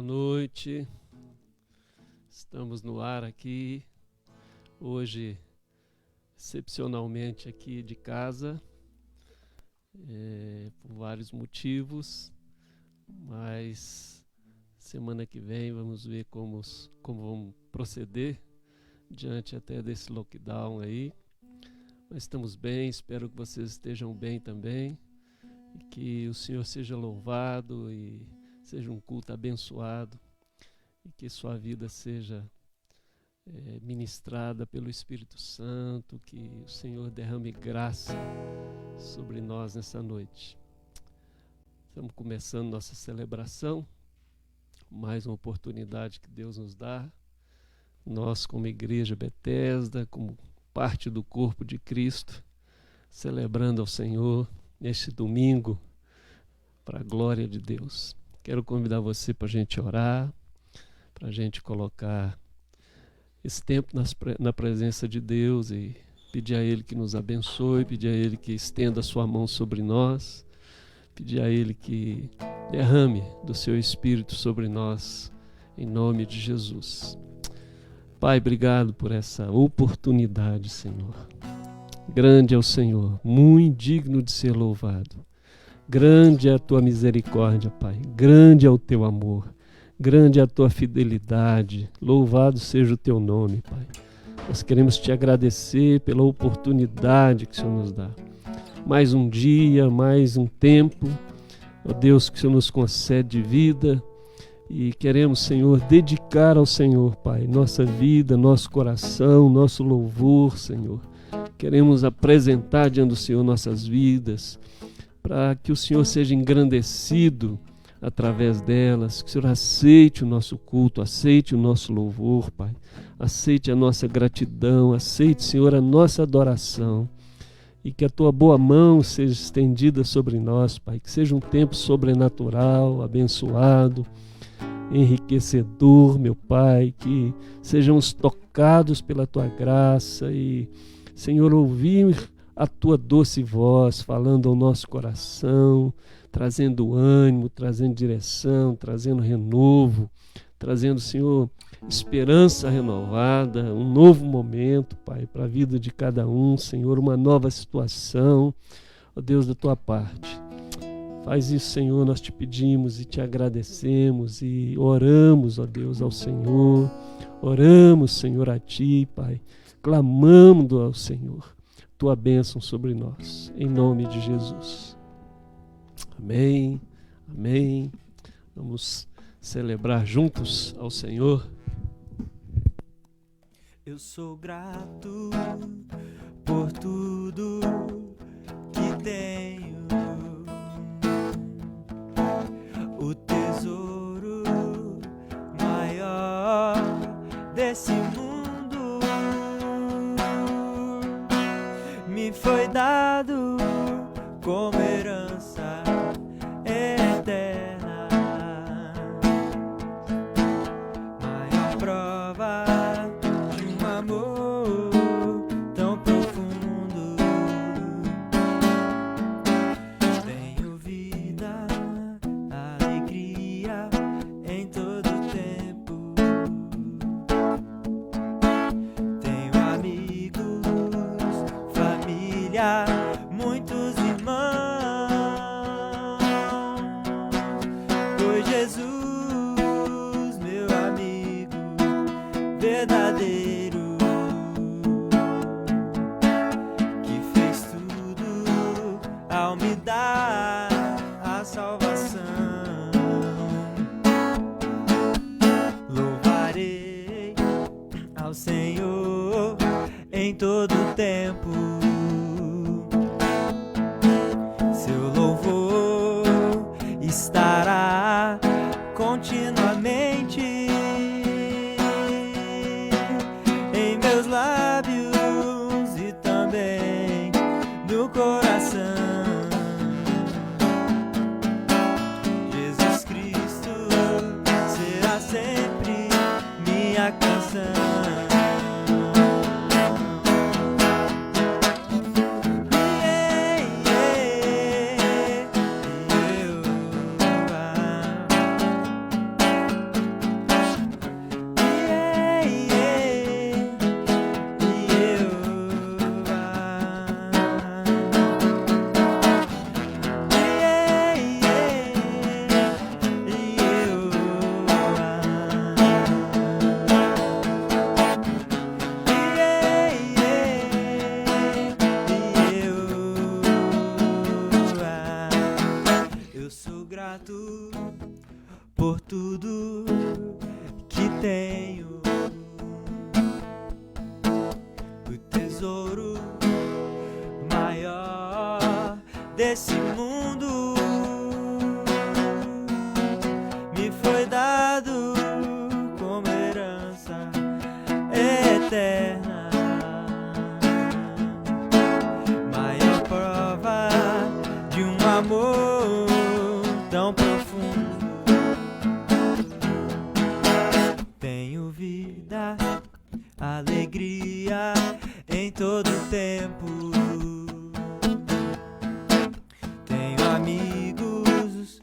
Boa noite, estamos no ar aqui, hoje excepcionalmente aqui de casa, por vários motivos, mas semana que vem vamos ver como vamos proceder diante até desse lockdown aí. Mas estamos bem, espero que vocês estejam bem também e que o Senhor seja louvado e seja um culto abençoado e que sua vida seja ministrada pelo Espírito Santo, que o Senhor derrame graça sobre nós nessa noite. Estamos começando nossa celebração, mais uma oportunidade que Deus nos dá. Nós, como Igreja Bethesda, como parte do corpo de Cristo, celebrando ao Senhor neste domingo, para a glória de Deus. Quero convidar você para a gente orar, para a gente colocar esse tempo na presença de Deus e pedir a Ele que nos abençoe, pedir a Ele que estenda a sua mão sobre nós, pedir a Ele que derrame do seu Espírito sobre nós, em nome de Jesus. Pai, obrigado por essa oportunidade, Senhor. Grande é o Senhor, muito digno de ser louvado. Grande é a tua misericórdia, Pai. Grande é o teu amor. Grande é a tua fidelidade. Louvado seja o teu nome, Pai. Nós queremos te agradecer pela oportunidade que o Senhor nos dá. Mais um dia, mais um tempo, ó Deus, que o Senhor nos concede de vida. E queremos, Senhor, dedicar ao Senhor, Pai, nossa vida, nosso coração, nosso louvor, Senhor. Queremos apresentar diante do Senhor nossas vidas, para que o Senhor seja engrandecido através delas, que o Senhor aceite o nosso culto, aceite o nosso louvor, Pai. Aceite a nossa gratidão, aceite, Senhor, a nossa adoração. E que a tua boa mão seja estendida sobre nós, Pai. Que seja um tempo sobrenatural, abençoado, enriquecedor, meu Pai, que sejamos tocados pela Tua graça e, Senhor, ouvir a Tua doce voz falando ao nosso coração, trazendo ânimo, trazendo direção, trazendo renovo, trazendo, Senhor, esperança renovada, um novo momento, Pai, para a vida de cada um, Senhor, uma nova situação, ó Deus, da Tua parte. Faz isso, Senhor, nós te pedimos e te agradecemos e oramos, ó Deus, ao Senhor. Oramos, Senhor, a Ti, Pai. Clamando ao Senhor Tua bênção sobre nós, em nome de Jesus. Amém, amém. Vamos celebrar juntos ao Senhor. Eu sou grato por tudo que tenho. O tesouro maior desse mundo me foi dado como herança eterna. Maior prova de um amor tão profundo. Tenho vida, alegria em todo tempo. Tenho amigos, família, muitos irmãos. Pois Jesus, meu amigo verdadeiro, que fez tudo ao me dar a salvação. Louvarei ao Senhor em todo tempo. Seu louvor estará continuamente em meus lábios e também no coração. Jesus Cristo será sempre minha canção. Eu desse mundo me foi dado como herança eterna. Maior prova de um amor tão profundo. Tenho vida, alegria em todo tempo. Tenho amigos,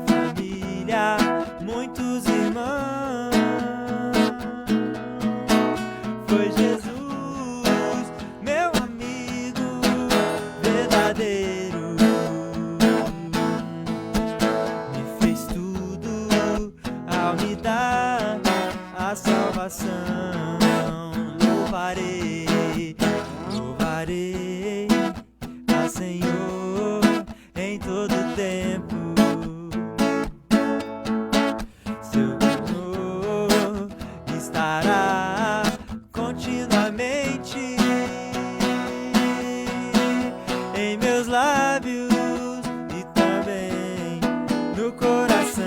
família, muitos irmãos. Foi Jesus, meu amigo verdadeiro. Me fez tudo ao me dar a salvação. Louvarei, louvarei a Senhor em todo tempo. Seu amor estará continuamente em meus lábios e também no coração.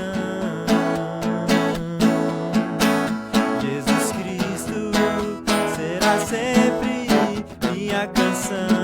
Jesus Cristo será sempre minha canção.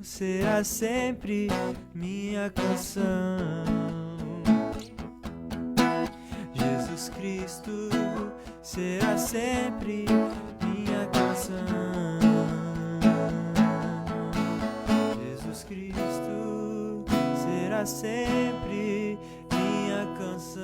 Será sempre minha canção. Jesus Cristo será sempre minha canção. Jesus Cristo será sempre minha canção.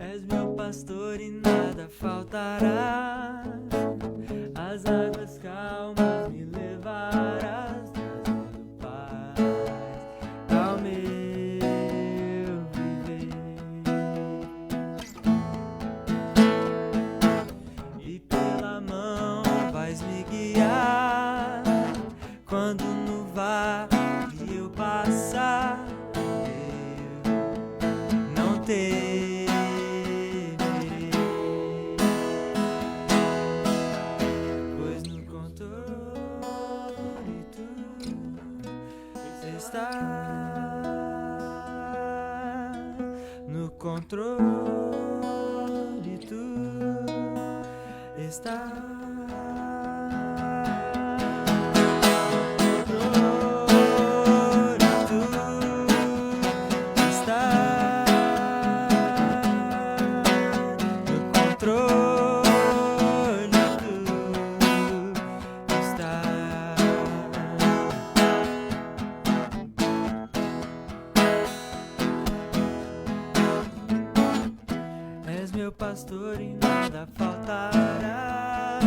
És meu pastor e nada faltará. As águas calmas me levarás, trazendo paz ao meu viver. E pela mão vais me guiar quando no vale eu passar. Eu não temerei, pois no controle tu estás. No controle tu estás. És meu pastor e nada faltará.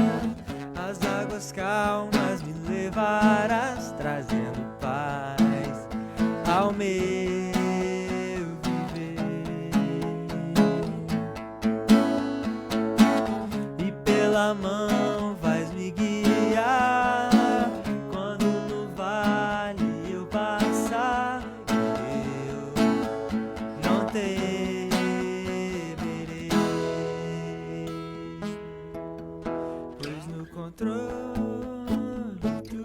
As águas calmas me levarás, trazendo paz ao meu viver. E pela mão vais me guiar quando no vale eu passar. Eu não temerei, pois no controle tu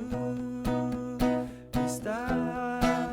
estás.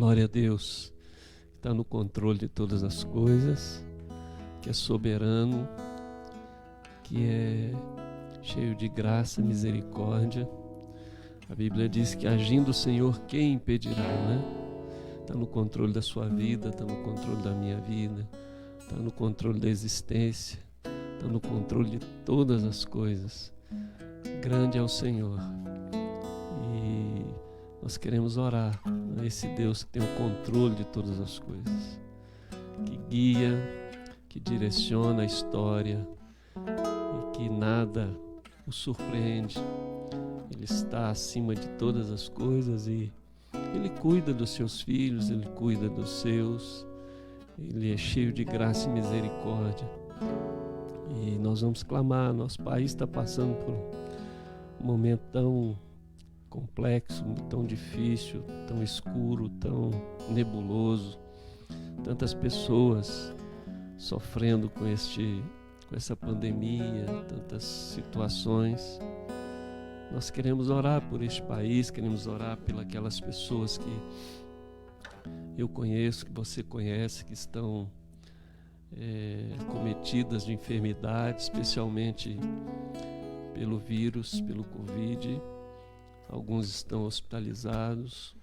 Glória a Deus, que está no controle de todas as coisas, que é soberano, que é cheio de graça e misericórdia. A Bíblia diz que agindo o Senhor, quem impedirá, né? Está no controle da sua vida, está no controle da minha vida, está no controle da existência, está no controle de todas as coisas. Grande é o Senhor. E nós queremos orar a esse Deus que tem o controle de todas as coisas, que guia, que direciona a história e que nada o surpreende. Ele está acima de todas as coisas e Ele cuida dos seus filhos, Ele cuida dos seus. Ele é cheio de graça e misericórdia. E nós vamos clamar. Nosso país está passando por um momento tão complexo, tão difícil, tão escuro, tão nebuloso. Tantas pessoas sofrendo com essa pandemia, tantas situações. Nós queremos orar por este país, queremos orar pelas pessoas que eu conheço, que você conhece, que estão cometidas de enfermidade, especialmente pelo vírus, pelo Covid. Alguns estão hospitalizados,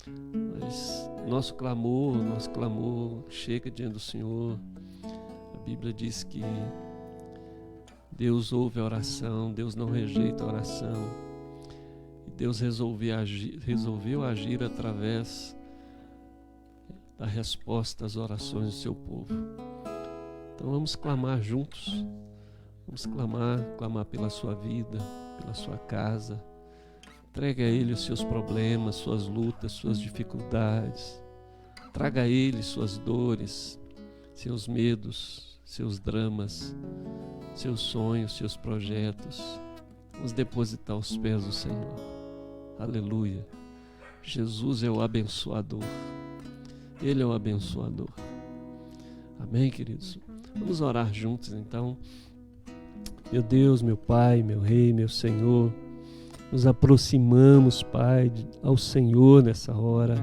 mas nosso clamor chega diante do Senhor. A Bíblia diz que Deus ouve a oração, Deus não rejeita a oração. E Deus resolveu agir através da resposta às orações do seu povo. Então vamos clamar juntos. Vamos clamar pela sua vida, pela sua casa. Entregue a Ele os seus problemas, suas lutas, suas dificuldades. Traga a Ele suas dores, seus medos, seus dramas, seus sonhos, seus projetos. Vamos depositar aos pés do Senhor. Aleluia. Jesus é o abençoador. Ele é o abençoador. Amém, queridos? Vamos orar juntos, então. Meu Deus, meu Pai, meu Rei, meu Senhor, nos aproximamos, Pai, ao Senhor nessa hora,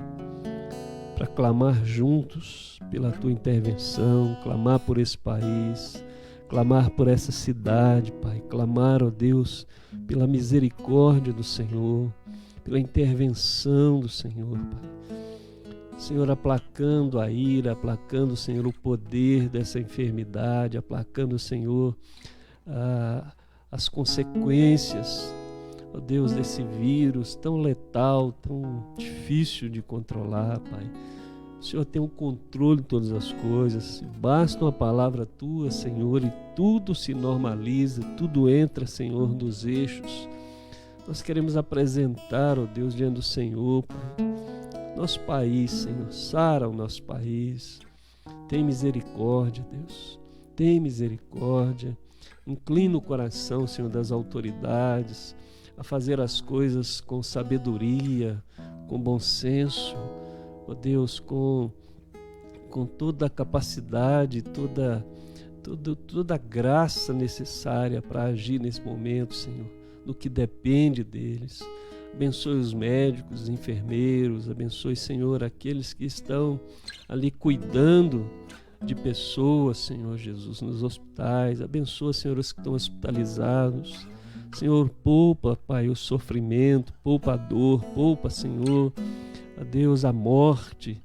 para clamar juntos pela Tua intervenção, clamar por esse país, clamar por essa cidade, Pai, clamar, ó Deus, pela misericórdia do Senhor, pela intervenção do Senhor, Pai. Senhor, aplacando a ira, aplacando, Senhor, o poder dessa enfermidade, aplacando, Senhor, as consequências, ó Deus, desse vírus tão letal, tão difícil de controlar, Pai. O Senhor tem o controle de todas as coisas. Basta uma palavra Tua, Senhor, e tudo se normaliza, tudo entra, Senhor, nos eixos. Nós queremos apresentar, ó Deus, diante do Senhor, Pai, nosso país, Senhor. Sara o nosso país. Tem misericórdia, Deus. Tem misericórdia. Inclina o coração, Senhor, das autoridades a fazer as coisas com sabedoria, com bom senso, ó Deus, com toda a capacidade, toda a graça necessária para agir nesse momento, Senhor, no que depende deles. Abençoe os médicos, os enfermeiros, abençoe, Senhor, aqueles que estão ali cuidando de pessoas, Senhor Jesus, nos hospitais. Abençoa, Senhor, os que estão hospitalizados. Senhor, poupa, Pai, o sofrimento, poupa a dor, poupa, Senhor, a Deus, a morte.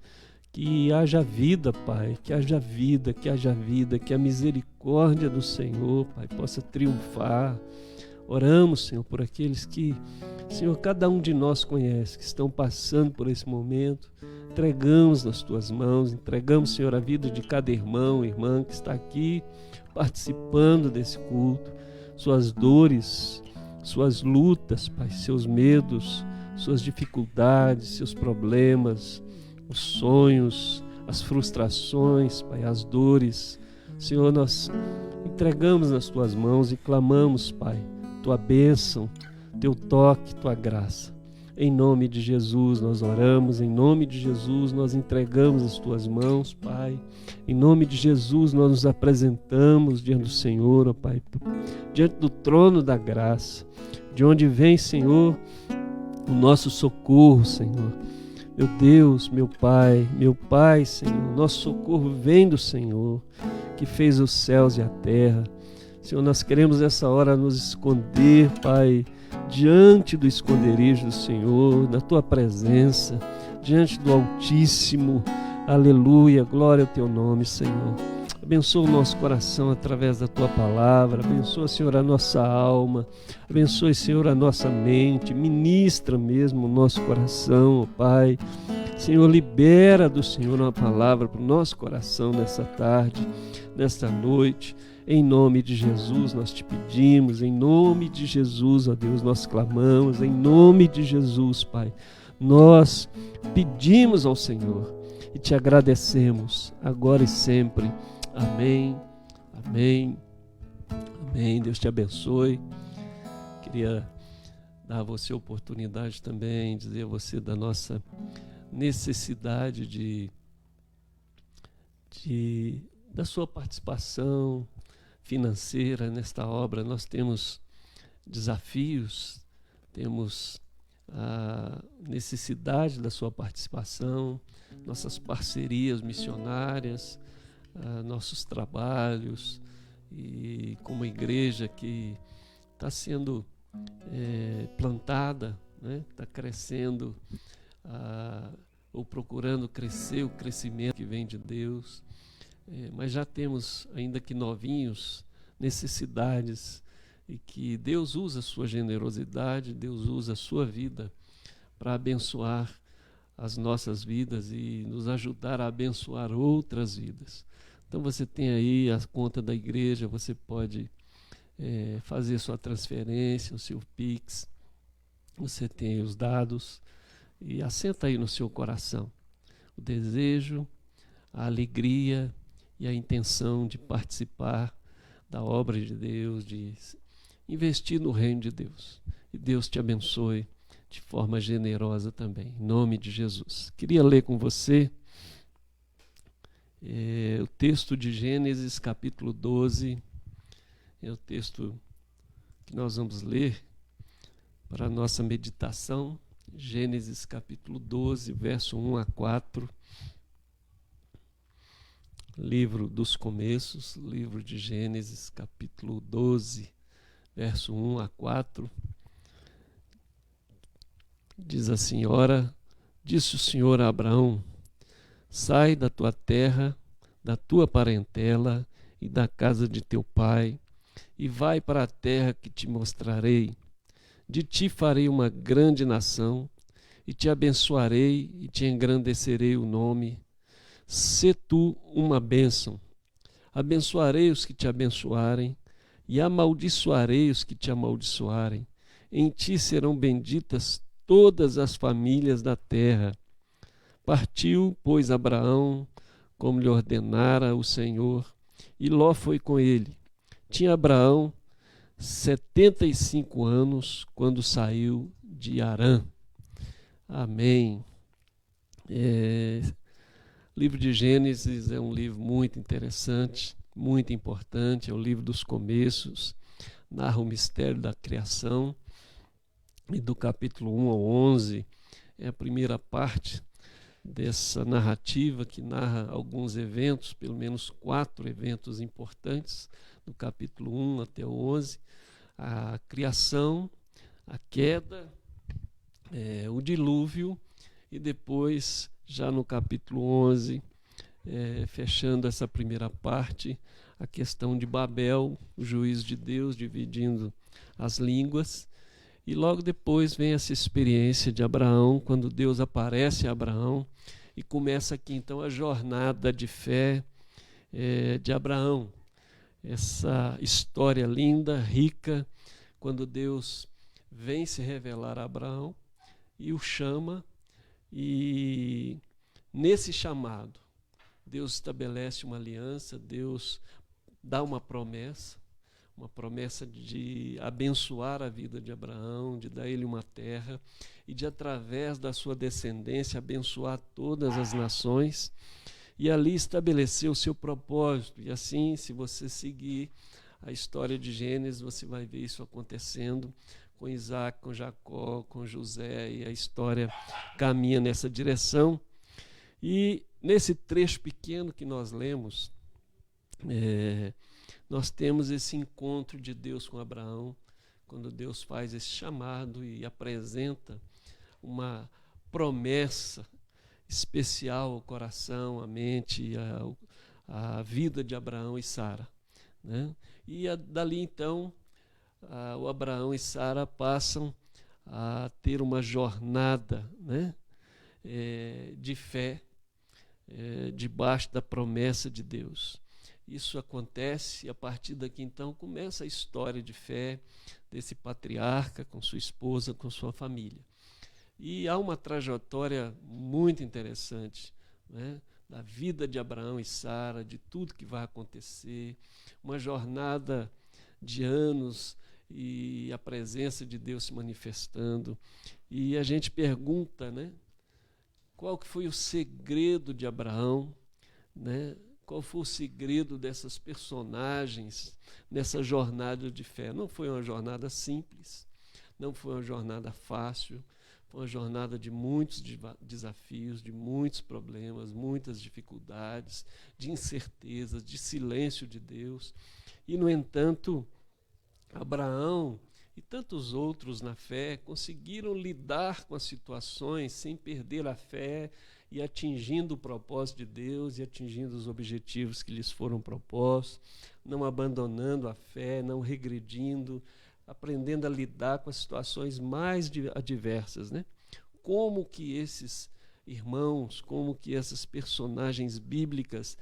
Que haja vida, Pai, que haja vida, que a misericórdia do Senhor, Pai, possa triunfar. Oramos, Senhor, por aqueles que, Senhor, cada um de nós conhece, que estão passando por esse momento. Entregamos nas Tuas mãos, entregamos, Senhor, a vida de cada irmão, irmã que está aqui participando desse culto, suas dores, suas lutas, Pai, seus medos, suas dificuldades, seus problemas, os sonhos, as frustrações, Pai, as dores. Senhor, nós entregamos nas Tuas mãos e clamamos, Pai, Tua bênção, Teu toque, Tua graça. Em nome de Jesus nós oramos, em nome de Jesus nós entregamos as Tuas mãos, Pai. Em nome de Jesus nós nos apresentamos diante do Senhor, ó Pai, diante do trono da graça, de onde vem, Senhor, o nosso socorro, Senhor. Meu Deus, meu Pai, Senhor, nosso socorro vem do Senhor, que fez os céus e a terra. Senhor, nós queremos nessa hora nos esconder, Pai, diante do esconderijo do Senhor, na Tua presença, diante do Altíssimo. Aleluia, glória ao Teu nome, Senhor. Abençoa o nosso coração através da Tua palavra. Abençoa, Senhor, a nossa alma. Abençoe, Senhor, a nossa mente. Ministra mesmo o nosso coração, Pai. Senhor, libera do Senhor uma palavra para o nosso coração nessa tarde, nesta noite. Em nome de Jesus nós te pedimos. Em nome de Jesus, ó Deus, nós clamamos. Em nome de Jesus, Pai, nós pedimos ao Senhor e te agradecemos agora e sempre. Amém, amém, amém. Deus te abençoe. Queria dar a você a oportunidade também, dizer a você da nossa necessidade da sua participação financeira nesta obra. Nós temos desafios, temos a necessidade da sua participação, nossas parcerias missionárias, nossos trabalhos, e como igreja que está sendo plantada, né? Está crescendo, ou procurando crescer, o crescimento que vem de Deus, mas já temos, ainda que novinhos, necessidades, e que Deus usa a sua generosidade, Deus usa a sua vida para abençoar as nossas vidas e nos ajudar a abençoar outras vidas. Então você tem aí a conta da igreja, você pode fazer sua transferência, o seu Pix, você tem aí os dados, e assenta aí no seu coração o desejo, a alegria e a intenção de participar da obra de Deus, de investir no reino de Deus. E Deus te abençoe de forma generosa também, em nome de Jesus. Queria ler com você o texto de Gênesis capítulo 12, é o texto que nós vamos ler para a nossa meditação. Gênesis capítulo 12, verso 1 a 4, livro dos começos, livro de Gênesis capítulo 12, verso 1 a 4, diz assim: Ora, disse o Senhor a Abraão: sai da tua terra, da tua parentela e da casa de teu pai, e vai para a terra que te mostrarei. De ti farei uma grande nação, e te abençoarei e te engrandecerei o nome. Sê tu uma bênção. Abençoarei os que te abençoarem, e amaldiçoarei os que te amaldiçoarem. Em ti serão benditas todas as famílias da terra. Partiu, pois, Abraão, como lhe ordenara o Senhor, e Ló foi com ele. Tinha Abraão 75 anos quando saiu de Harã. Amém. O livro de Gênesis é um livro muito interessante, muito importante, é o livro dos começos, narra o mistério da criação, e do capítulo 1 ao 11 é a primeira parte dessa narrativa que narra alguns eventos, pelo menos 4 eventos importantes, do capítulo 1 até o 11, a criação, a queda, o dilúvio, e depois, já no capítulo 11, fechando essa primeira parte, a questão de Babel, o juízo de Deus dividindo as línguas. E logo depois vem essa experiência de Abraão, quando Deus aparece a Abraão, e começa aqui então a jornada de fé de Abraão. Essa história linda, rica, quando Deus vem se revelar a Abraão e o chama, e nesse chamado Deus estabelece uma aliança, Deus dá uma promessa de abençoar a vida de Abraão, de dar ele uma terra e de, através da sua descendência, abençoar todas as nações, e ali estabelecer o seu propósito. E assim, se você seguir a história de Gênesis, você vai ver isso acontecendo com Isaac, com Jacó, com José, e a história caminha nessa direção. E nesse trecho pequeno que nós lemos, nós temos esse encontro de Deus com Abraão, quando Deus faz esse chamado e apresenta uma promessa especial ao coração, à mente, à vida de Abraão e Sara, né? E dali então, o Abraão e Sara passam a ter uma jornada, né, de fé, debaixo da promessa de Deus. Isso acontece e a partir daqui então começa a história de fé desse patriarca com sua esposa, com sua família. E há uma trajetória muito interessante, né, da vida de Abraão e Sara, de tudo que vai acontecer, uma jornada de anos e a presença de Deus se manifestando. E a gente pergunta, né, qual que foi o segredo de Abraão, né? Qual foi o segredo dessas personagens nessa jornada de fé? Não foi uma jornada simples, não foi uma jornada fácil, foi uma jornada de muitos desafios, de muitos problemas, muitas dificuldades, de incertezas, de silêncio de Deus. E, no entanto, Abraão e tantos outros na fé conseguiram lidar com as situações sem perder a fé e atingindo o propósito de Deus e atingindo os objetivos que lhes foram propostos, não abandonando a fé, não regredindo, aprendendo a lidar com as situações mais adversas, né? Como que esses irmãos, como que essas personagens bíblicas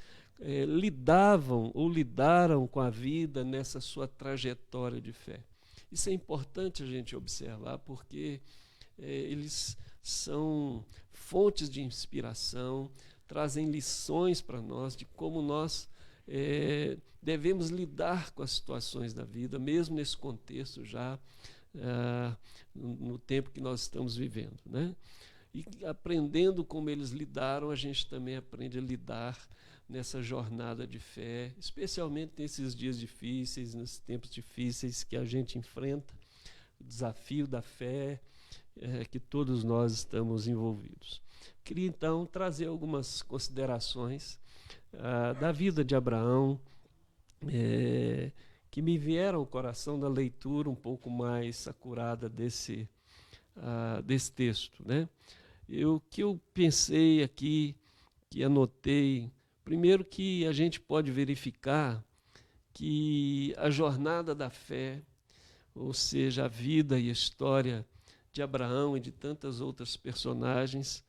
lidavam ou lidaram com a vida nessa sua trajetória de fé. Isso é importante a gente observar, porque eles são fontes de inspiração, trazem lições para nós de como nós devemos lidar com as situações da vida, mesmo nesse contexto já, no tempo que nós estamos vivendo, né? E aprendendo como eles lidaram, a gente também aprende a lidar nessa jornada de fé, especialmente nesses dias difíceis, nesses tempos difíceis que a gente enfrenta, o desafio da fé, que todos nós estamos envolvidos. Queria então trazer algumas considerações da vida de Abraão, que me vieram ao coração da leitura um pouco mais acurada desse texto, né? Que eu pensei aqui, que anotei, primeiro que a gente pode verificar que a jornada da fé, ou seja, a vida e a história de Abraão e de tantas outras personagens,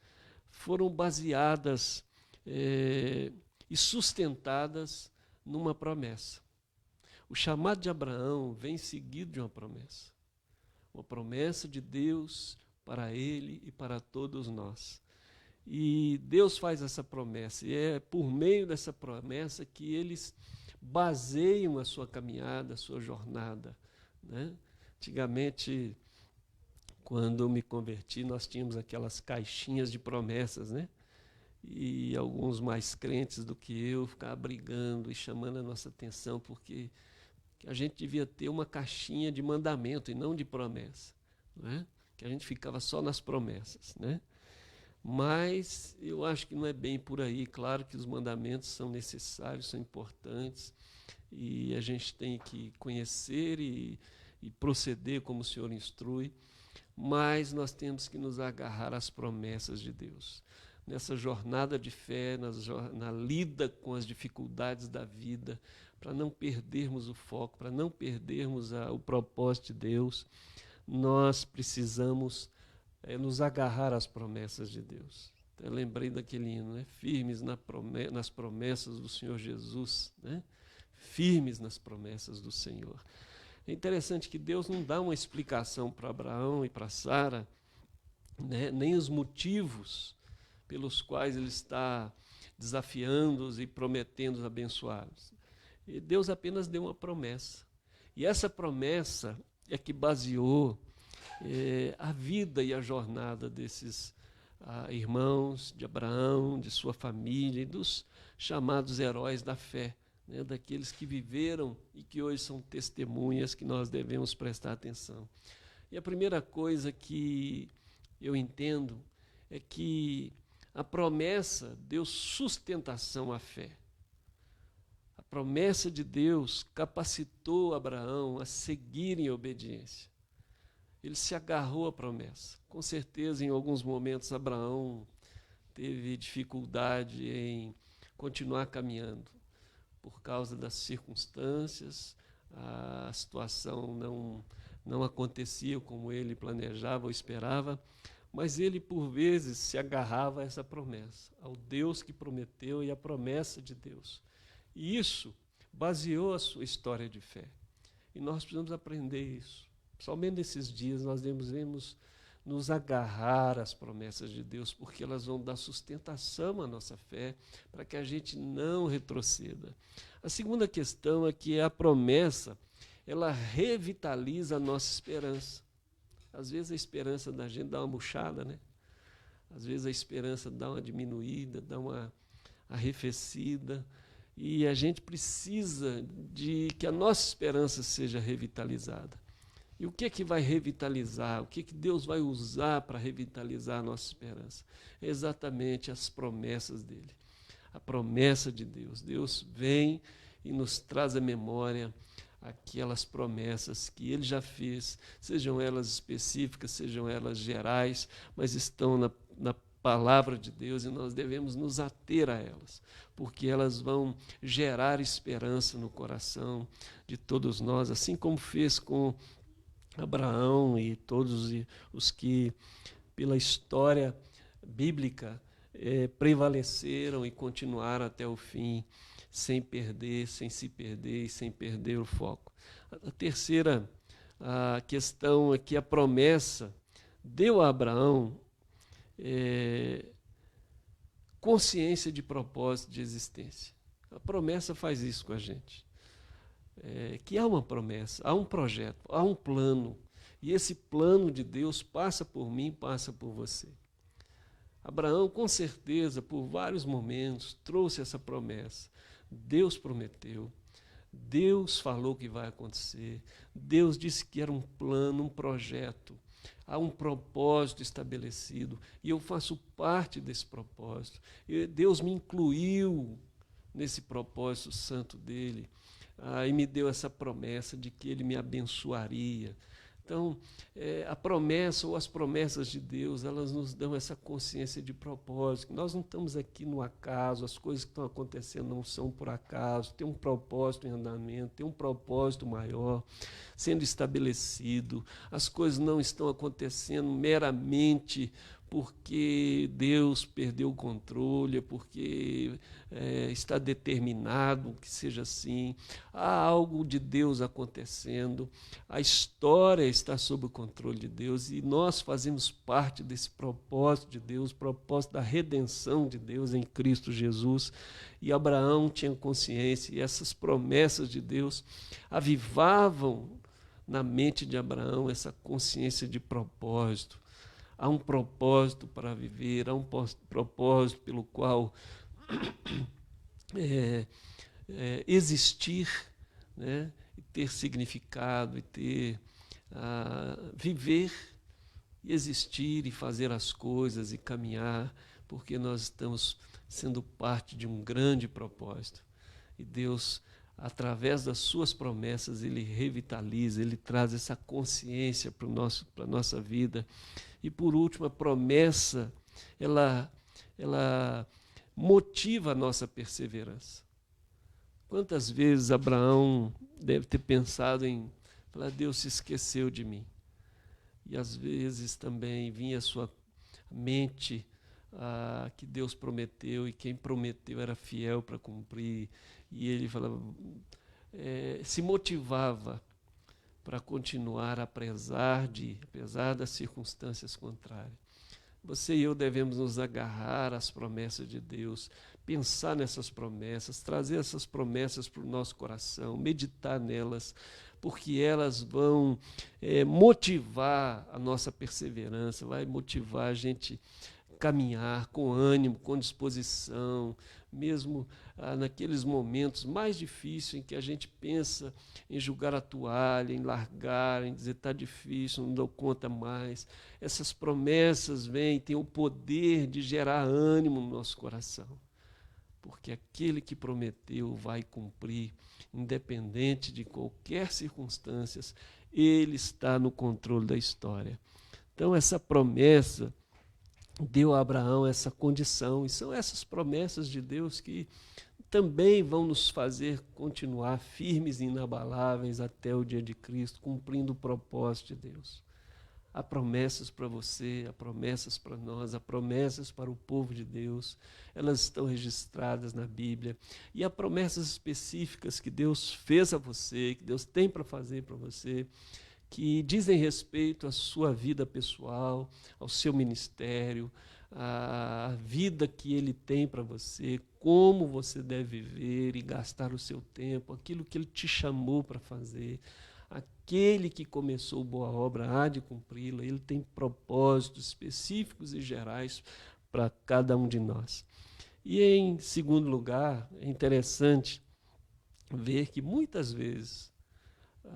foram baseadas e sustentadas numa promessa. O chamado de Abraão vem seguido de uma promessa de Deus para ele e para todos nós. E Deus faz essa promessa, e é por meio dessa promessa que eles baseiam a sua caminhada, a sua jornada, né? Antigamente, quando eu me converti, nós tínhamos aquelas caixinhas de promessas, né? E alguns mais crentes do que eu ficavam brigando e chamando a nossa atenção, porque a gente devia ter uma caixinha de mandamento e não de promessa, né? Que a gente ficava só nas promessas, né? Mas eu acho que não é bem por aí. Claro que os mandamentos são necessários, são importantes, e a gente tem que conhecer e proceder como o Senhor instrui, mas nós temos que nos agarrar às promessas de Deus. Nessa jornada de fé, na lida com as dificuldades da vida, para não perdermos o foco, para não perdermos o propósito de Deus, nós precisamos nos agarrar às promessas de Deus. Eu lembrei daquele hino, né? Firmes nas promessas do Senhor Jesus, né? Firmes nas promessas do Senhor. É interessante que Deus não dá uma explicação para Abraão e para Sara, né? Nem os motivos pelos quais ele está desafiando-os e prometendo abençoá-los. E Deus apenas deu uma promessa. E essa promessa é que baseou a vida e a jornada desses irmãos de Abraão, de sua família e dos chamados heróis da fé, né, daqueles que viveram e que hoje são testemunhas que nós devemos prestar atenção. E a primeira coisa que eu entendo é que a promessa deu sustentação à fé. A promessa de Deus capacitou Abraão a seguir em obediência. Ele se agarrou à promessa. Com certeza, em alguns momentos, Abraão teve dificuldade em continuar caminhando por causa das circunstâncias, a situação não acontecia como ele planejava ou esperava, mas ele, por vezes, se agarrava a essa promessa, ao Deus que prometeu e à promessa de Deus. E isso baseou a sua história de fé. E nós precisamos aprender isso. Somente nesses dias nós devemos nos agarrar às promessas de Deus, porque elas vão dar sustentação à nossa fé, para que a gente não retroceda. A segunda questão é que a promessa, ela revitaliza a nossa esperança. Às vezes a esperança da gente dá uma murchada, né? Às vezes a esperança dá uma diminuída, dá uma arrefecida, e a gente precisa de que a nossa esperança seja revitalizada. E o que é que vai revitalizar? O que é que Deus vai usar para revitalizar a nossa esperança? É exatamente as promessas dele. A promessa de Deus. Deus vem e nos traz à memória aquelas promessas que ele já fez, sejam elas específicas, sejam elas gerais, mas estão na palavra de Deus e nós devemos nos ater a elas, porque elas vão gerar esperança no coração de todos nós, assim como fez com Abraão e todos os que, pela história bíblica, prevaleceram e continuaram até o fim, sem se perder e sem perder o foco. A terceira questão é que a promessa deu a Abraão consciência de propósito de existência. A promessa faz isso com a gente. Que há uma promessa, há um projeto, há um plano, e esse plano de Deus passa por mim, passa por você. Abraão, com certeza, por vários momentos, trouxe essa promessa. Deus prometeu, Deus falou que vai acontecer, Deus disse que era um plano, um projeto, há um propósito estabelecido, e eu faço parte desse propósito. E Deus me incluiu nesse propósito santo dele, e me deu essa promessa de que ele me abençoaria. Então, a promessa ou as promessas de Deus, elas nos dão essa consciência de propósito. Nós não estamos aqui no acaso, as coisas que estão acontecendo não são por acaso, tem um propósito em andamento, tem um propósito maior sendo estabelecido. As coisas não estão acontecendo meramente porque Deus perdeu o controle, porque está determinado que seja assim. Há algo de Deus acontecendo, a história está sob o controle de Deus e nós fazemos parte desse propósito de Deus, propósito da redenção de Deus em Cristo Jesus. E Abraão tinha consciência, e essas promessas de Deus avivavam na mente de Abraão essa consciência de propósito. Há um propósito para viver, há um propósito pelo qual existir, né? E ter significado, e ter viver, e existir, e fazer as coisas, e caminhar, porque nós estamos sendo parte de um grande propósito. E Deus, através das suas promessas, ele revitaliza, ele traz essa consciência para a nossa vida. E por último, a promessa, ela motiva a nossa perseverança. Quantas vezes Abraão deve ter pensado em falar, Deus se esqueceu de mim. E às vezes também vinha à sua mente que Deus prometeu e quem prometeu era fiel para cumprir. E ele falava, se motivava para continuar apesar das circunstâncias contrárias. Você e eu devemos nos agarrar às promessas de Deus, pensar nessas promessas, trazer essas promessas para o nosso coração, meditar nelas, porque elas vão motivar a nossa perseverança, vai motivar a gente caminhar com ânimo, com disposição, mesmo naqueles momentos mais difíceis em que a gente pensa em jogar a toalha, em largar, em dizer está difícil, não dou conta mais. Essas promessas vêm, têm o poder de gerar ânimo no nosso coração, porque aquele que prometeu vai cumprir, independente de qualquer circunstância, ele está no controle da história. Então essa promessa deu a Abraão essa condição, e são essas promessas de Deus que também vão nos fazer continuar firmes e inabaláveis até o dia de Cristo, cumprindo o propósito de Deus. Há promessas para você, há promessas para nós, há promessas para o povo de Deus, elas estão registradas na Bíblia, e há promessas específicas que Deus fez a você, que Deus tem para fazer para você, que dizem respeito à sua vida pessoal, ao seu ministério, à vida que Ele tem para você, como você deve viver e gastar o seu tempo, aquilo que Ele te chamou para fazer. Aquele que começou boa obra há de cumpri-la, Ele tem propósitos específicos e gerais para cada um de nós. E em segundo lugar, é interessante ver que muitas vezes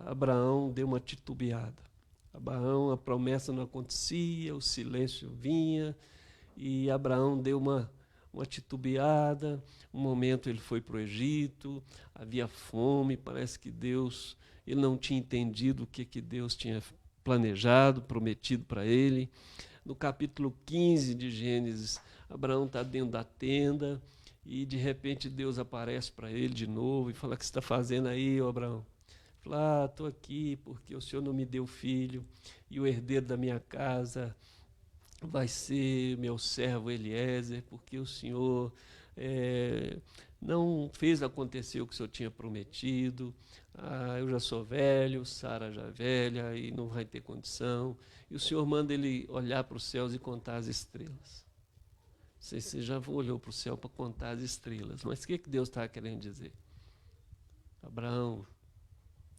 Abraão deu uma titubeada. Abraão, a promessa não acontecia, o silêncio vinha, e Abraão deu uma titubeada. Um momento ele foi para o Egito, havia fome, parece que Deus, ele não tinha entendido o que Deus tinha planejado, prometido para ele. No capítulo 15 de Gênesis, Abraão está dentro da tenda, e de repente Deus aparece para ele de novo e fala: o que você está fazendo aí, ô Abraão? Fala: estou aqui porque o Senhor não me deu filho, e o herdeiro da minha casa vai ser meu servo Eliezer, porque o Senhor não fez acontecer o que o Senhor tinha prometido. Eu já sou velho, Sara já é velha, e não vai ter condição. E o Senhor manda ele olhar para os céus e contar as estrelas. Não sei se você já olhou para o céu para contar as estrelas, mas o que Deus estava querendo dizer? Abraão,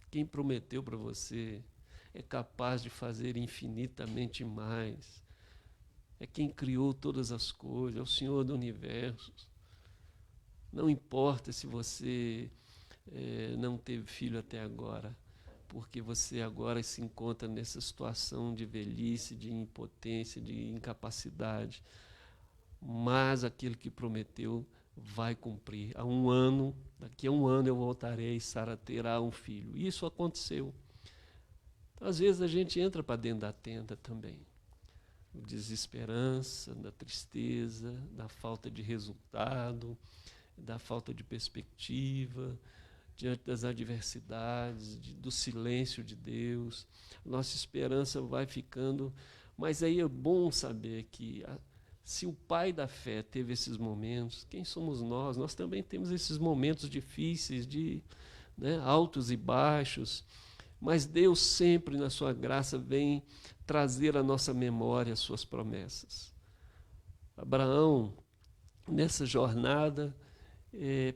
quem prometeu para você é capaz de fazer infinitamente mais. É quem criou todas as coisas, é o Senhor do universo. Não importa se você não teve filho até agora, porque você agora se encontra nessa situação de velhice, de impotência, de incapacidade. Mas aquele que prometeu vai cumprir. Daqui a um ano eu voltarei e Sara terá um filho. Isso aconteceu. Então, às vezes a gente entra para dentro da tenda também. Da desesperança, da tristeza, da falta de resultado, da falta de perspectiva, diante das adversidades, do silêncio de Deus. Nossa esperança vai ficando, mas aí é bom saber que se o pai da fé teve esses momentos, quem somos nós? Nós também temos esses momentos difíceis, de altos e baixos, mas Deus sempre, na sua graça, vem trazer à nossa memória as suas promessas. Abraão, nessa jornada,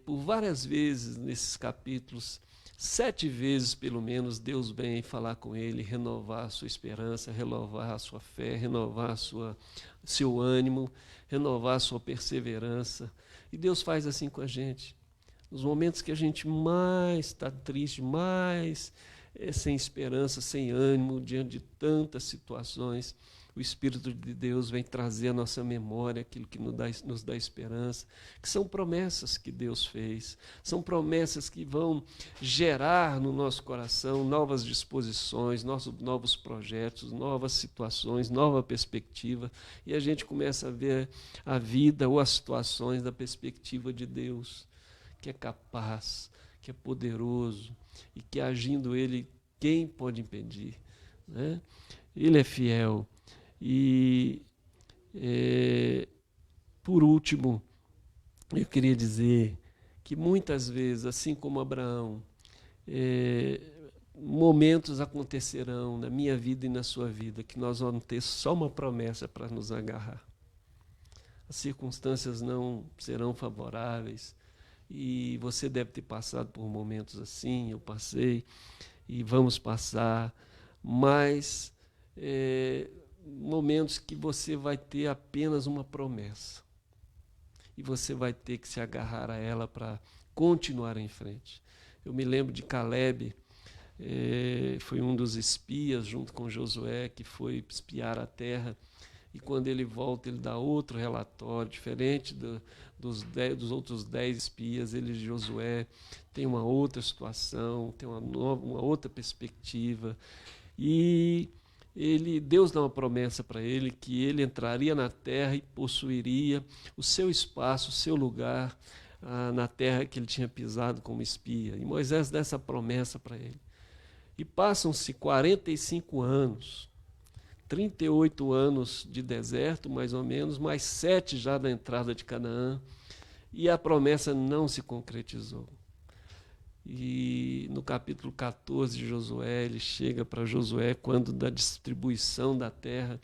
por várias vezes nesses capítulos, 7 vezes pelo menos, Deus vem falar com ele, renovar a sua esperança, renovar a sua fé, renovar seu ânimo, renovar a sua perseverança. E Deus faz assim com a gente. Nos momentos que a gente mais está triste, mais sem esperança, sem ânimo, diante de tantas situações, o Espírito de Deus vem trazer à nossa memória aquilo que nos dá esperança, que são promessas que Deus fez, são promessas que vão gerar no nosso coração novas disposições, novos projetos, novas situações, nova perspectiva, e a gente começa a ver a vida ou as situações da perspectiva de Deus, que é capaz, que é poderoso, e que agindo Ele, quem pode impedir? Né? Ele é fiel. E, por último, eu queria dizer que muitas vezes, assim como Abraão, momentos acontecerão na minha vida e na sua vida que nós vamos ter só uma promessa para nos agarrar. As circunstâncias não serão favoráveis, e você deve ter passado por momentos assim, eu passei, e vamos passar, mas momentos que você vai ter apenas uma promessa. E você vai ter que se agarrar a ela para continuar em frente. Eu me lembro de Caleb, foi um dos espias junto com Josué que foi espiar a terra. E quando ele volta, ele dá outro relatório, diferente dos outros 10 espias. Josué, tem uma outra situação, tem uma outra perspectiva. E Deus dá uma promessa para ele que ele entraria na terra e possuiria o seu espaço, o seu lugar na terra que ele tinha pisado como espia. E Moisés dá essa promessa para ele. E passam-se 45 anos, 38 anos de deserto, mais ou menos, mais 7 já da entrada de Canaã, e a promessa não se concretizou. E no capítulo 14 de Josué, ele chega para Josué, quando da distribuição da terra,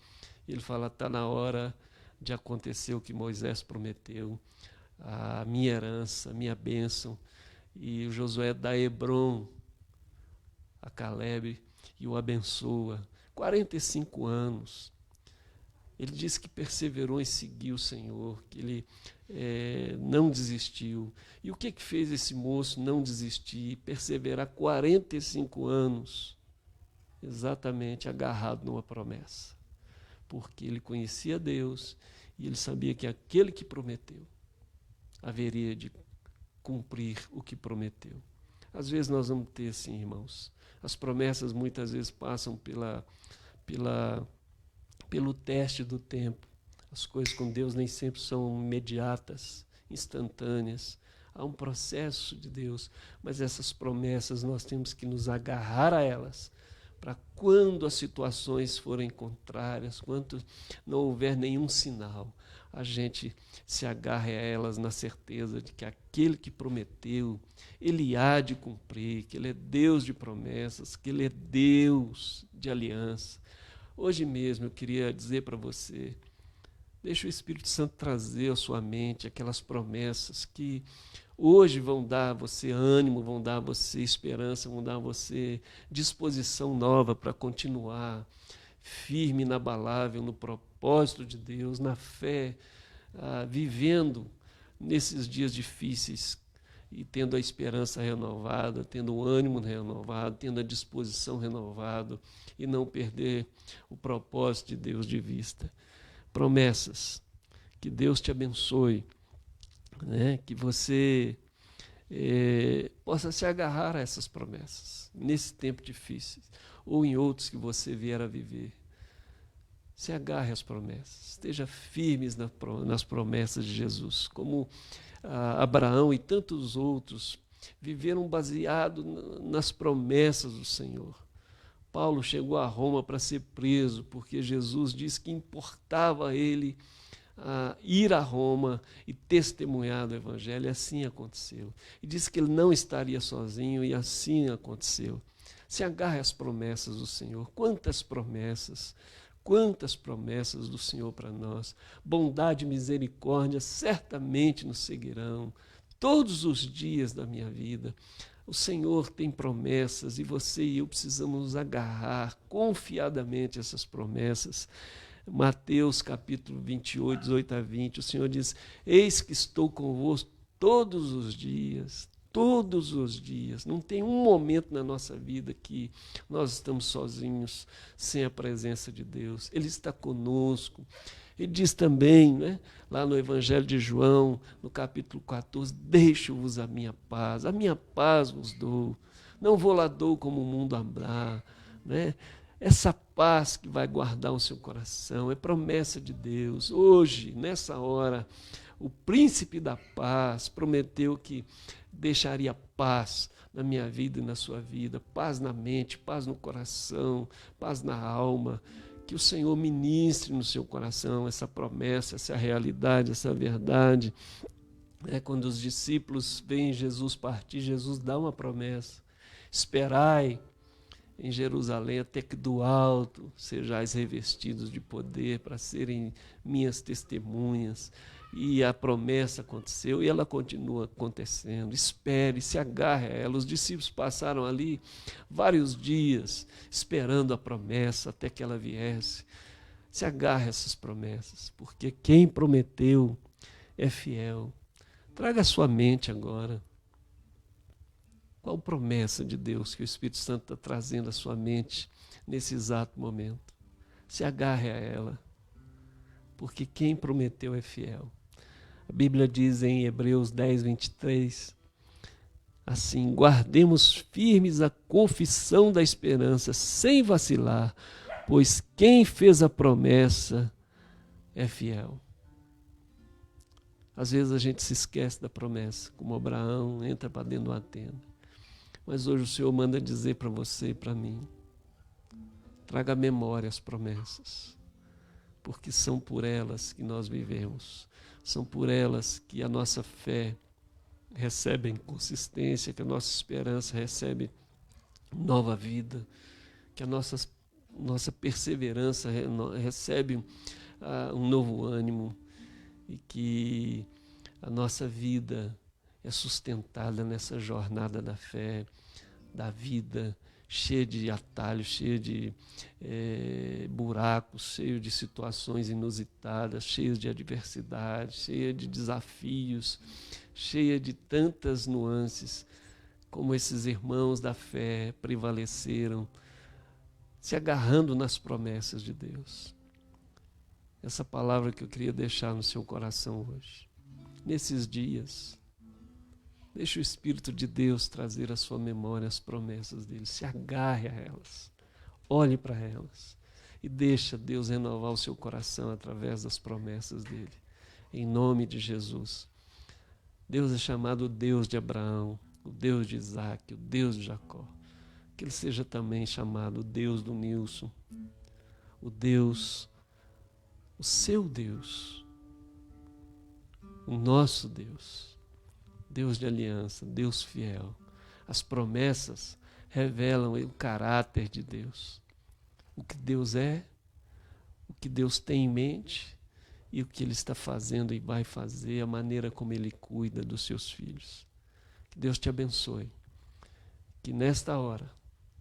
ele fala, está na hora de acontecer o que Moisés prometeu, a minha herança, a minha bênção. E o Josué dá Hebrom a Caleb e o abençoa. 45 anos. Ele disse que perseverou em seguir o Senhor, que ele não desistiu. E o que fez esse moço não desistir e perseverar 45 anos? Exatamente agarrado numa promessa. Porque ele conhecia Deus e ele sabia que aquele que prometeu haveria de cumprir o que prometeu. Às vezes nós vamos ter assim, irmãos. As promessas muitas vezes passam pelo teste do tempo. As coisas com Deus nem sempre são imediatas, instantâneas. Há um processo de Deus, mas essas promessas nós temos que nos agarrar a elas, para quando as situações forem contrárias, quando não houver nenhum sinal, a gente se agarre a elas na certeza de que aquele que prometeu, ele há de cumprir, que ele é Deus de promessas, que ele é Deus de aliança. Hoje mesmo eu queria dizer para você, deixa o Espírito Santo trazer à sua mente aquelas promessas que hoje vão dar a você ânimo, vão dar a você esperança, vão dar a você disposição nova para continuar firme, inabalável no propósito de Deus, na fé, vivendo nesses dias difíceis e tendo a esperança renovada, tendo o ânimo renovado, tendo a disposição renovada e não perder o propósito de Deus de vista. Promessas. Que Deus te abençoe, né? Que você possa se agarrar a essas promessas nesse tempo difícil ou em outros que você vier a viver. Se agarre às promessas, esteja firmes nas promessas de Jesus, como Abraão e tantos outros viveram baseado nas promessas do Senhor. Paulo chegou a Roma para ser preso, porque Jesus disse que importava a ele ir a Roma e testemunhar do Evangelho, e assim aconteceu. E disse que ele não estaria sozinho, e assim aconteceu. Se agarre às promessas do Senhor. Quantas promessas do Senhor para nós. Bondade e misericórdia certamente nos seguirão todos os dias da minha vida. O Senhor tem promessas e você e eu precisamos nos agarrar confiadamente a essas promessas. Mateus capítulo 28, 18 a 20, o Senhor diz, eis que estou convosco todos os dias. Todos os dias. Não tem um momento na nossa vida que nós estamos sozinhos, sem a presença de Deus. Ele está conosco. Ele diz também, né, lá no Evangelho de João, no capítulo 14, deixo-vos a minha paz vos dou. Não vou lá dou como o mundo dá, né? Essa paz que vai guardar o seu coração é promessa de Deus. Hoje, nessa hora, o príncipe da paz prometeu que deixaria paz na minha vida e na sua vida, paz na mente, paz no coração, paz na alma. Que o Senhor ministre no seu coração essa promessa, essa realidade, essa verdade. Quando os discípulos veem Jesus partir, Jesus dá uma promessa. Esperai em Jerusalém até que do alto sejais revestidos de poder para serem minhas testemunhas. E a promessa aconteceu e ela continua acontecendo. Espere, se agarre a ela. Os discípulos passaram ali vários dias esperando a promessa até que ela viesse. Se agarre a essas promessas, porque quem prometeu é fiel. Traga à sua mente agora. Qual promessa de Deus que o Espírito Santo está trazendo à sua mente nesse exato momento? Se agarre a ela, porque quem prometeu é fiel. A Bíblia diz em Hebreus 10, 23, assim: guardemos firmes a confissão da esperança, sem vacilar, pois quem fez a promessa é fiel. Às vezes a gente se esquece da promessa, como Abraão entra para dentro de uma tenda. Mas hoje o Senhor manda dizer para você e para mim: traga à memória as promessas, porque são por elas que nós vivemos, são por elas que a nossa fé recebe consistência, que a nossa esperança recebe nova vida, que a nossa perseverança recebe um novo ânimo e que a nossa vida é sustentada nessa jornada da fé, da vida, cheia de atalhos, cheia de buracos, cheia de situações inusitadas, cheia de adversidade, cheia de desafios, cheia de tantas nuances, como esses irmãos da fé prevaleceram, se agarrando nas promessas de Deus. Essa palavra que eu queria deixar no seu coração hoje. Nesses dias, deixe o Espírito de Deus trazer à sua memória as promessas dele. Se agarre a elas, olhe para elas e deixa Deus renovar o seu coração através das promessas dele. Em nome de Jesus. Deus é chamado o Deus de Abraão, o Deus de Isaac, o Deus de Jacó. Que ele seja também chamado o Deus do Nilson, o Deus, o seu Deus, o nosso Deus, Deus de aliança, Deus fiel. As promessas revelam o caráter de Deus, o que Deus é, o que Deus tem em mente e o que Ele está fazendo e vai fazer, a maneira como Ele cuida dos seus filhos. Que Deus te abençoe. Que nesta hora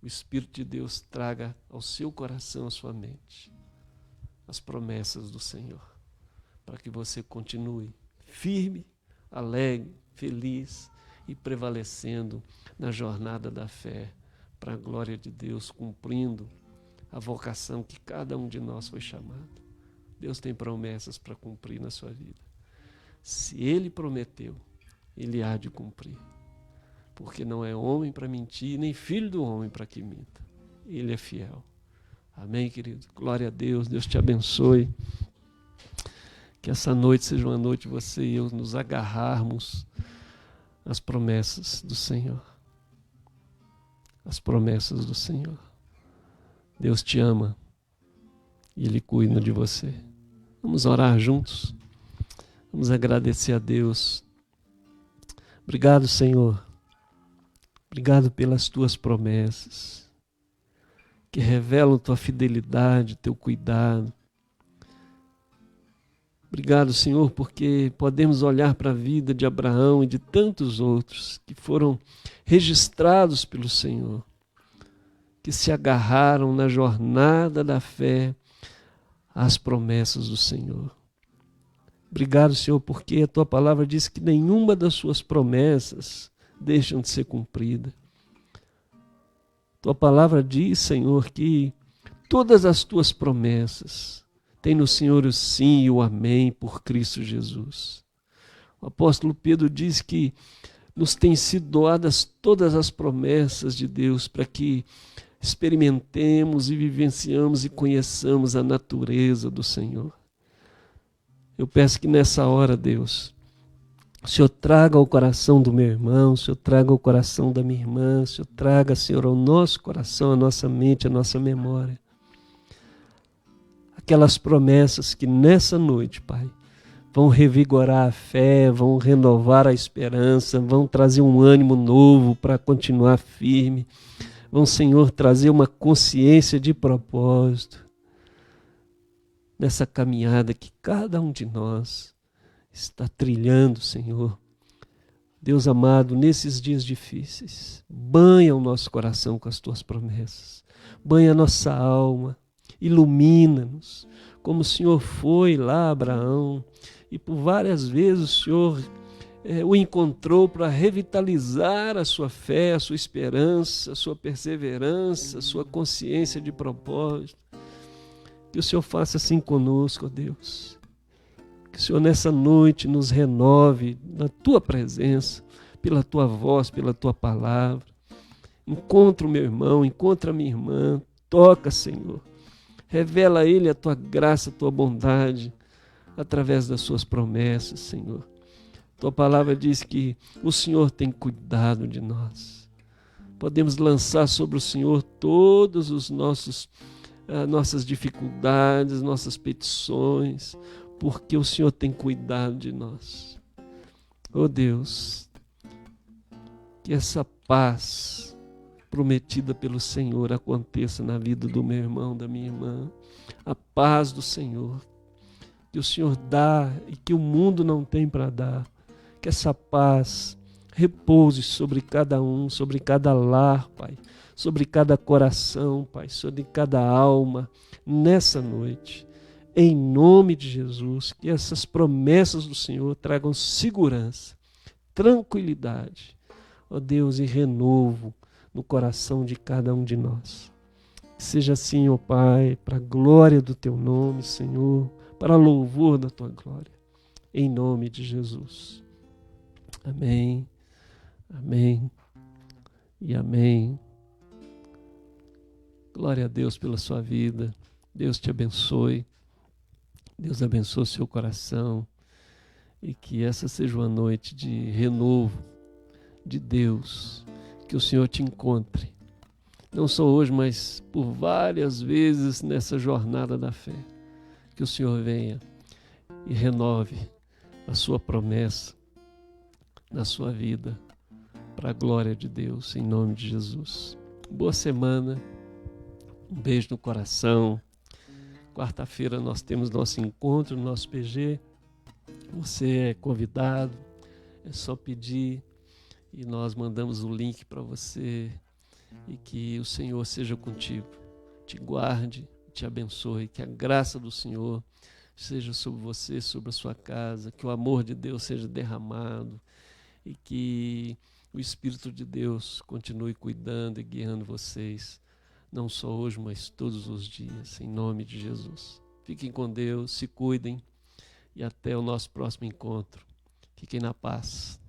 o Espírito de Deus traga ao seu coração, à sua mente, as promessas do Senhor, para que você continue firme, alegre, feliz e prevalecendo na jornada da fé, para a glória de Deus, cumprindo a vocação que cada um de nós foi chamado. Deus tem promessas para cumprir na sua vida. Se Ele prometeu, Ele há de cumprir. Porque não é homem para mentir, nem filho do homem para que minta. Ele é fiel. Amém, querido? Glória a Deus. Deus te abençoe. Que essa noite seja uma noite você e eu nos agarrarmos às promessas do Senhor. As promessas do Senhor. Deus te ama e Ele cuida de você. Vamos orar juntos. Vamos agradecer a Deus. Obrigado, Senhor. Obrigado pelas tuas promessas, que revelam tua fidelidade, teu cuidado. Obrigado, Senhor, porque podemos olhar para a vida de Abraão e de tantos outros que foram registrados pelo Senhor, que se agarraram na jornada da fé às promessas do Senhor. Obrigado, Senhor, porque a tua palavra diz que nenhuma das suas promessas deixam de ser cumprida. Tua palavra diz, Senhor, que todas as tuas promessas têm no Senhor o sim e o amém por Cristo Jesus. O apóstolo Pedro diz que nos têm sido doadas todas as promessas de Deus para que experimentemos e vivenciamos e conheçamos a natureza do Senhor. Eu peço que nessa hora, Deus, o Senhor traga ao coração do meu irmão, o Senhor traga ao coração da minha irmã, o Senhor traga, Senhor, ao nosso coração, à nossa mente, à nossa memória. Aquelas promessas que nessa noite, Pai, vão revigorar a fé, vão renovar a esperança, vão trazer um ânimo novo para continuar firme, vão, Senhor, trazer uma consciência de propósito nessa caminhada que cada um de nós está trilhando, Senhor. Deus amado, nesses dias difíceis, banha o nosso coração com as tuas promessas, banha a nossa alma, ilumina-nos, como o Senhor foi lá a Abraão, e por várias vezes o Senhor o encontrou para revitalizar a sua fé, a sua esperança, a sua perseverança, a sua consciência de propósito. Que o Senhor faça assim conosco, ó Deus. Que o Senhor nessa noite nos renove na Tua presença, pela Tua voz, pela Tua palavra. Encontra o meu irmão, encontra a minha irmã, toca, Senhor. Revela a ele a Tua graça, a Tua bondade, através das Suas promessas, Senhor. Tua palavra diz que o Senhor tem cuidado de nós. Podemos lançar sobre o Senhor todos os nossas dificuldades, nossas petições, porque o Senhor tem cuidado de nós. Oh Deus, que essa paz prometida pelo Senhor aconteça na vida do meu irmão, da minha irmã. A paz do Senhor, que o Senhor dá e que o mundo não tem para dar. Que essa paz repouse sobre cada um, sobre cada lar, Pai, sobre cada coração, Pai, sobre cada alma, nessa noite. Em nome de Jesus, que essas promessas do Senhor tragam segurança, tranquilidade, ó Deus, e renovo no coração de cada um de nós. Que seja assim, ó Pai, para a glória do Teu nome, Senhor, para louvor da Tua glória. Em nome de Jesus. Amém, amém e amém. Glória a Deus pela sua vida. Deus te abençoe. Deus abençoe o seu coração. E que essa seja uma noite de renovo de Deus. Que o Senhor te encontre. Não só hoje, mas por várias vezes nessa jornada da fé. Que o Senhor venha e renove a sua promessa na sua vida, para a glória de Deus, em nome de Jesus. Boa semana, um beijo no coração. Quarta-feira nós temos nosso encontro no nosso PG. Você é convidado, é só pedir e nós mandamos o link para você. E que o Senhor seja contigo, te guarde, te abençoe, que a graça do Senhor seja sobre você, sobre a sua casa, que o amor de Deus seja derramado e que o Espírito de Deus continue cuidando e guiando vocês, não só hoje, mas todos os dias, em nome de Jesus. Fiquem com Deus, se cuidem e até o nosso próximo encontro. Fiquem na paz.